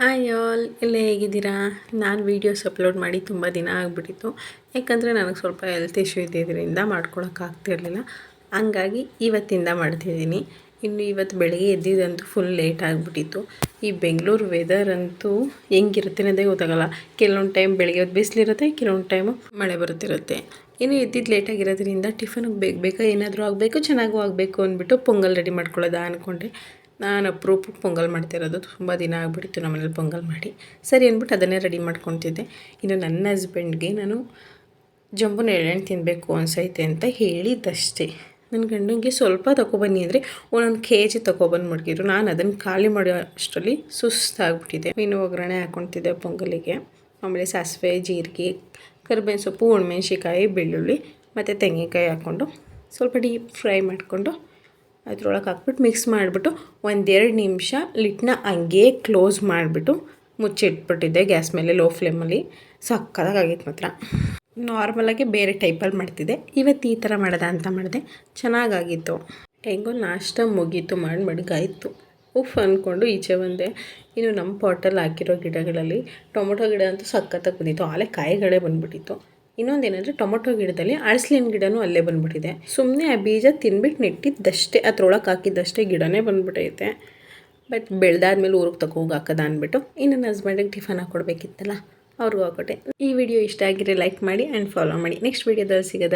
Hi all ಎಲ್ಲ ಹೇಗಿದ್ದೀರಾ? ನಾನು ವೀಡಿಯೋಸ್ ಅಪ್ಲೋಡ್ ಮಾಡಿ ತುಂಬ ದಿನ ಆಗಿಬಿಟ್ಟಿತ್ತು. ಯಾಕಂದರೆ ನನಗೆ ಸ್ವಲ್ಪ ಹೆಲ್ತ್ ಇಶ್ಯೂ ಇದ್ದಿದ್ದರಿಂದ ಮಾಡ್ಕೊಳಕ್ಕಾಗ್ತಿರ್ಲಿಲ್ಲ. ಹಂಗಾಗಿ ಇವತ್ತಿಂದ ಮಾಡ್ತಿದ್ದೀನಿ. ಇನ್ನು ಇವತ್ತು ಬೆಳಗ್ಗೆ ಎದ್ದಿದ್ದಂತೂ ಫುಲ್ ಲೇಟ್ ಆಗಿಬಿಟ್ಟಿತ್ತು. ಈ ಬೆಂಗಳೂರು ವೆದರ್ ಅಂತೂ ಹೆಂಗಿರುತ್ತೆ ಅನ್ನೋದೇ ಗೊತ್ತಾಗಲ್ಲ. ಕೆಲವೊಂದು ಟೈಮ್ ಬೆಳಗ್ಗೆ ಹೊತ್ತು ಬಿಸಿಲಿರುತ್ತೆ, ಕೆಲವೊಂದು ಟೈಮು ಮಳೆ ಬರುತ್ತಿರುತ್ತೆ. ಇನ್ನು ಎದ್ದಿದ್ದು ಲೇಟಾಗಿರೋದ್ರಿಂದ ಟಿಫನ್ಗೆ ಬೇಗ ಏನಾದರೂ ಆಗಬೇಕು, ಚೆನ್ನಾಗೂ ಆಗಬೇಕು ಅಂದ್ಬಿಟ್ಟು ಪೊಂಗಲ್ ರೆಡಿ ಮಾಡ್ಕೊಳ್ಳೋದಾ ಅಂದ್ಕೊಂಡೆ. ನಾನು ಅಪರೂಪಕ್ಕೆ ಪೊಂಗಲ್ ಮಾಡ್ತಿರೋದು, ತುಂಬ ದಿನ ಆಗಿಬಿಟ್ಟಿತ್ತು ನಮ್ಮನೇಲಿ ಪೊಂಗಲ್ ಮಾಡಿ. ಸರಿ ಅಂದ್ಬಿಟ್ಟು ಅದನ್ನೇ ರೆಡಿ ಮಾಡ್ಕೊತಿದ್ದೆ. ಇನ್ನು ನನ್ನ ಹಸ್ಬೆಂಡ್ಗೆ ನಾನು ಜಂಬೂನ ಎಳ್ಳೆಣ್ಣೆ ತಿನ್ನಬೇಕು ಅನ್ಸೈತೆ ಅಂತ ಹೇಳಿದ್ದಷ್ಟೇ. ನನ್ನ ಗಂಡನಿಗೆ ಸ್ವಲ್ಪ ತೊಗೊಬನ್ನಿ ಅಂದರೆ ಒಂದೊಂದು KG ತೊಗೊಬಂದು ಮಡಗಿದ್ರು. ನಾನು ಅದನ್ನು ಖಾಲಿ ಮಾಡೋ ಅಷ್ಟರಲ್ಲಿ ಸುಸ್ತಾಗ್ಬಿಟ್ಟಿದೆ. ಇನ್ನು ಒಗ್ಗರಣೆ ಹಾಕ್ಕೊತಿದ್ದೆ ಪೊಂಗಲಿಗೆ. ಆಮೇಲೆ ಸಾಸಿವೆ, ಜೀರಿಗೆ, ಕರಿಬೇವಿನ ಸೊಪ್ಪು, ಒಣಮೆಣ್ಸಿಕಾಯಿ, ಬೆಳ್ಳುಳ್ಳಿ ಮತ್ತು ತೆಂಗಿನಕಾಯಿ ಹಾಕ್ಕೊಂಡು ಸ್ವಲ್ಪ ಡೀಪ್ ಫ್ರೈ ಮಾಡಿಕೊಂಡು ಅದ್ರೊಳಗೆ ಹಾಕ್ಬಿಟ್ಟು ಮಿಕ್ಸ್ ಮಾಡಿಬಿಟ್ಟು 1-2 ನಿಮಿಷ ಲಿಡ್ನ ಹಂಗೇ ಕ್ಲೋಸ್ ಮಾಡಿಬಿಟ್ಟು ಮುಚ್ಚಿಟ್ಬಿಟ್ಟಿದ್ದೆ ಗ್ಯಾಸ್ ಮೇಲೆ ಲೋ ಫ್ಲೇಮಲ್ಲಿ. ಸಕ್ಕತ್ತಾಗಿತ್ತು ಮಾತ್ರ. ನಾರ್ಮಲಾಗಿ ಬೇರೆ ಟೈಪಲ್ಲಿ ಮಾಡ್ತಿದ್ದೆ, ಇವತ್ತು ಈ ಥರ ಮಾಡೋದ ಅಂತ ಮಾಡಿದೆ. ಚೆನ್ನಾಗಾಗಿತ್ತು. ಹೆಂಗೋ ನಾಷ್ಟ ಮುಗೀತು, ಮಾಡಿ ಮಡಗಾಯಿತು. ಉಫ್ ಅಂದ್ಕೊಂಡು ಈಚೆ ಬಂದೆ. ಇನ್ನು ನಮ್ಮ ಪಾಟಲ್ಲಿ ಹಾಕಿರೋ ಗಿಡಗಳಲ್ಲಿ ಟೊಮೊಟೊ ಗಿಡ ಅಂತೂ ಸಖತ್ತಾಗಿ ಬಂದಿತ್ತು. ಆಲೆ ಕಾಯಿಗಳೇ ಬಂದುಬಿಟ್ಟಿತ್ತು. ಇನ್ನೊಂದೇನೆಂದರೆ ಟೊಮೊಟೊ ಗಿಡದಲ್ಲಿ ಅಳಸ್ಲಿನ ಗಿಡನೂ ಅಲ್ಲೇ ಬಂದುಬಿಟ್ಟಿದೆ. ಸುಮ್ಮನೆ ಆ ಬೀಜ ತಿನ್ಬಿಟ್ಟು ನೆಟ್ಟಿದ್ದಷ್ಟೇ, ಅದ್ರೊಳಗೆ ಹಾಕಿದ್ದಷ್ಟೇ ಗಿಡನೇ ಬಂದುಬಿಟ್ಟೈತೆ. ಬಟ್ ಬೆಳೆದಾದ್ಮೇಲೆ ಊರಿಗೆ ತಗೋಗಿ ಹಾಕೋದ ಅಂದ್ಬಿಟ್ಟು ಇನ್ನು ನನ್ನ ಹಸ್ಬೆಂಡಿಗೆ ಟಿಫನ್ ಹಾಕ್ಕೊಡ್ಬೇಕಿತ್ತಲ್ಲ, ಅವ್ರಿಗೂ ಹಾಕೊಟ್ಟೆ. ಈ ವಿಡಿಯೋ ಇಷ್ಟ ಆಗಿದ್ರೆ ಲೈಕ್ ಮಾಡಿ ಆ್ಯಂಡ್ ಫಾಲೋ ಮಾಡಿ. ನೆಕ್ಸ್ಟ್ ವಿಡಿಯೋದಲ್ಲಿ ಸಿಗೋದು.